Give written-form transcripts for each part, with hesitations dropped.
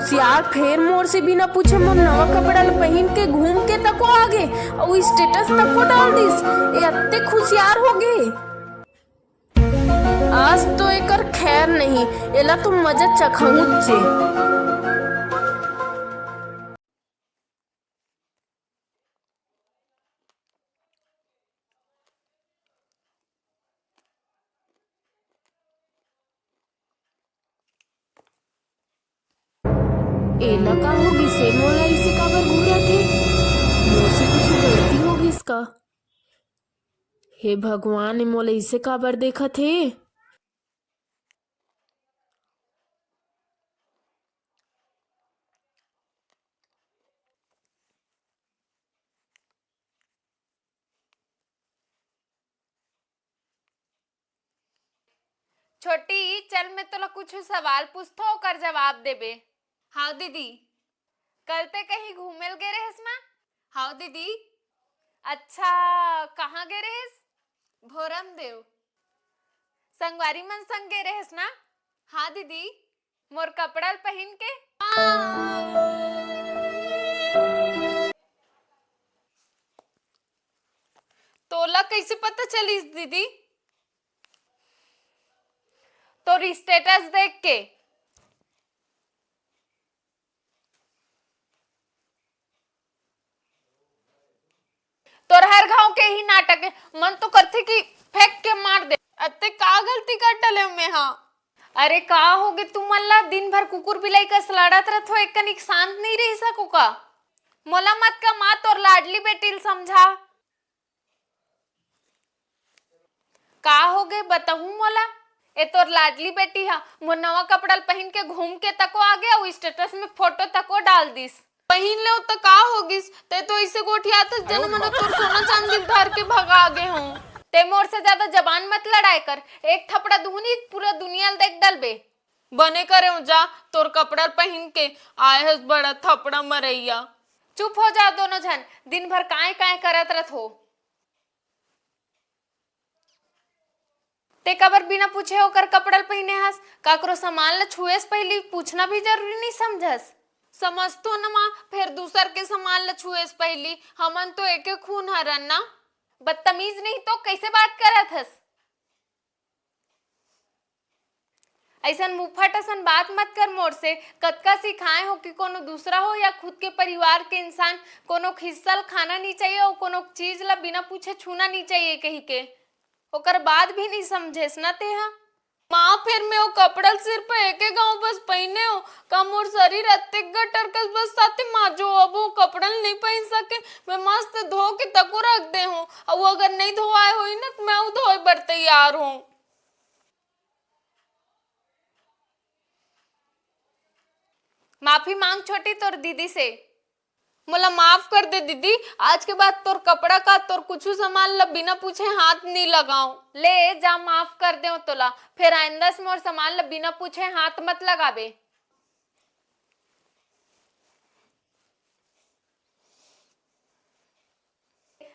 होशियार फेर मोर से बिना पूछे मोर नवा कपड़ा ल पहन के घूम के तको आगे और स्टेटस तको डाल दिस। ए अत्ते खुशियार हो गए। आज तो एकर खैर नहीं, एला तो मजा चखऊ चे। एला का होगी से मोला इसे काबर घूरा थे। मोसे कुछ गलती होगी इसका। हे भगवान, मोला इसे काबर देखा थे। छोटी चल, मैं तोला कुछ सवाल पूछतो ओकर जवाब देबे। हाँ दीदी। कल ते कहीं घूमेल गे रहेस ना? हाँ दीदी। अच्छा, कहाँ गे रहेस? भोरम देव। संगवारी मन संग गे रहेस ना? हाँ दीदी। मोर कपड़ा पहन के? तोला कैसे पता चलीस दीदी? तो स्टेटस देख के। तोर हर गांव के ही नाटक है। मन तो करते कि फेंक के मार दे। अत्ते का गलती कर डले में? हाँ अरे का होगे तुम मल्ला, दिन भर कुकुर बिलाई का लड़त रहो, एक कनिक शांत नहीं रह सको का? मोला मत का माँ तोर लाडली बेटी समझा। का होगे बताहू मोला? ए तोर लाडली बेटी हा मोर नवा कपड़ा पहन के घूम के तको आ गया, वो स्टेटस में फोटो तको डाल दिस। पहन ले तो का होगिस? ते तो इसे गोठिया तो जन मन तोर सोना चांदी धर के भगा गे हूं। ते मोर से ज्यादा जबान मत लड़ाई कर, एक थपड़ा दूनी पूरा दुनिया देख डलबे। बने करे जा, तोर कपड़ा पहन के आए हस बड़ा थपड़ा मरैया। चुप हो जा दोनों जन, दिन भर काय काय करत रथ हो। ते कबर बिना पूछे होकर कपड़ा पहने हस? काकरो सामान ल छुएस पहली पूछना भी जरूरी नहीं समझस? समझ तो न माँ, फिर दूसर के सामान ल छुएस पहली। हमन तो एक खून हरन ना। बदतमीज नहीं तो कैसे बात करत हस? ऐसन मुफट असन बात मत कर मोर से। कतका सिखाए हो कि कोनो दूसरा हो या खुद के परिवार के इंसान कोनो खिस्सल खाना नहीं चाहिए और कोनो चीज ला बिना पूछे छूना नहीं चाहिए कही के, ओकर बाद भी नहीं समझेस ना तेहा। माँ फिर मैं वो कपड़ा सिर्फ एक गांव बस पहने हो का मोर शरीर अत्ते गटर कस बस साथे माँ जो अब वो कपड़ा नहीं पहन सके, मैं मस्त धो के तको रख दे हूँ। और वो अगर नहीं धोआए हुई ना तो मैं वो धोए बर तैयार हूँ। माफी मांग छोटी तोर दीदी से। मोला माफ कर दे दीदी, आज के बाद तोर कपड़ा का तोर कुछ सामान ला बिना पूछे हाथ नहीं लगाऊं। ले जा, माफ कर दे तोला, फिर आइंदा से मोर सामान ला बिना पूछे हाथ मत लगाबे।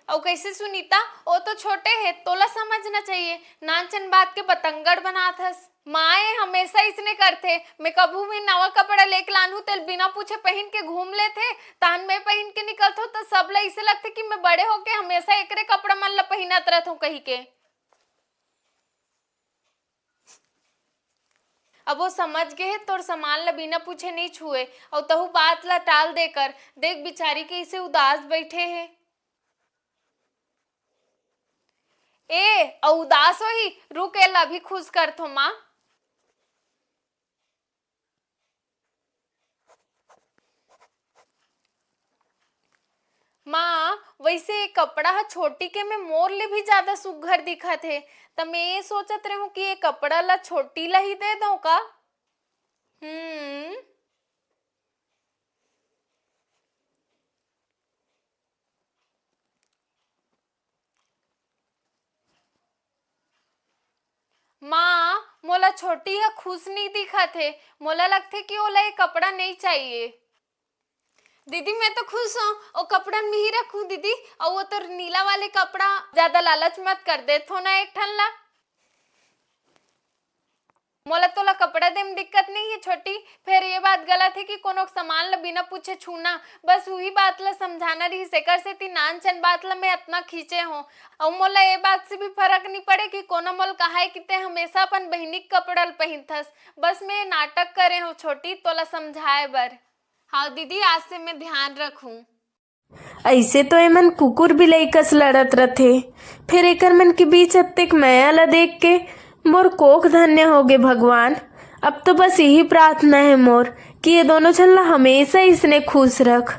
और कैसे सुनीता, वो तो छोटे है, तोला समझना चाहिए। नानचन बात के पतंगड़ बनात हस। माए हमेशा इसने करते, मैं कभू भी नवा कपड़ा लेके लानू तेल बिना पूछे पहन के घूम लेते। तान में पहन के निकलत हो तो सब ला इसे लगते कि मैं बड़े होके हमेशा एकरे कपड़ा मन ला पहनत रहत हूँ कही के। अब वो समझ गए है तोर सामान ला बिना पूछे नहीं छुए, और तहु बात ला टाल देकर देख बिचारी के इसे उदास बैठे है। ए उदास हो ही रुक, एला भी खुश कर थो माँ। माँ वैसे कपड़ा हा छोटी के में मोर ले भी ज्यादा सुघर दिखत है, तो मैं ये सोचत रहूं कि ये कपड़ा ला छोटी ला ही दे दो का? माँ मोला छोटी है खुश नहीं दिखत है, मोला लगथे कि ओला ये कपड़ा नहीं चाहिए। दीदी मैं तो खुश हूँ, वो कपड़ा में ही रखूं दीदी। और वो तो नीला वाले कपड़ा ज्यादा लालच मत कर दे थो ना एक ठन ला। मोला तोला कपड़ा दे में दिक्कत नहीं है छोटी, फिर ये बात गलत है कि कोनो सामान ला बिना पूछे छूना। बस वही बात ला समझाना रही से कर से ती नानचन बात ला मैं इतना खींचे हो। और मोला ये बात से भी फर्क नहीं पड़े कि कोनो मोल कहा है कि ते हमेशा अपन बहनी के कपड़ा पहनथस। बस मैं नाटक करे हो छोटी तोला समझाए बर। हाँ दीदी, आज से मैं ध्यान रखूं। ऐसे तो एमन कुकुर बिलाई कस लड़त रथे, फिर एकर मन के बीच अत्तेक माया ला देख के मोर कोख धन्य होगे भगवान। अब तो बस यही प्रार्थना है मोर कि ये दोनों झन ला हमेशा इसने खुश रख।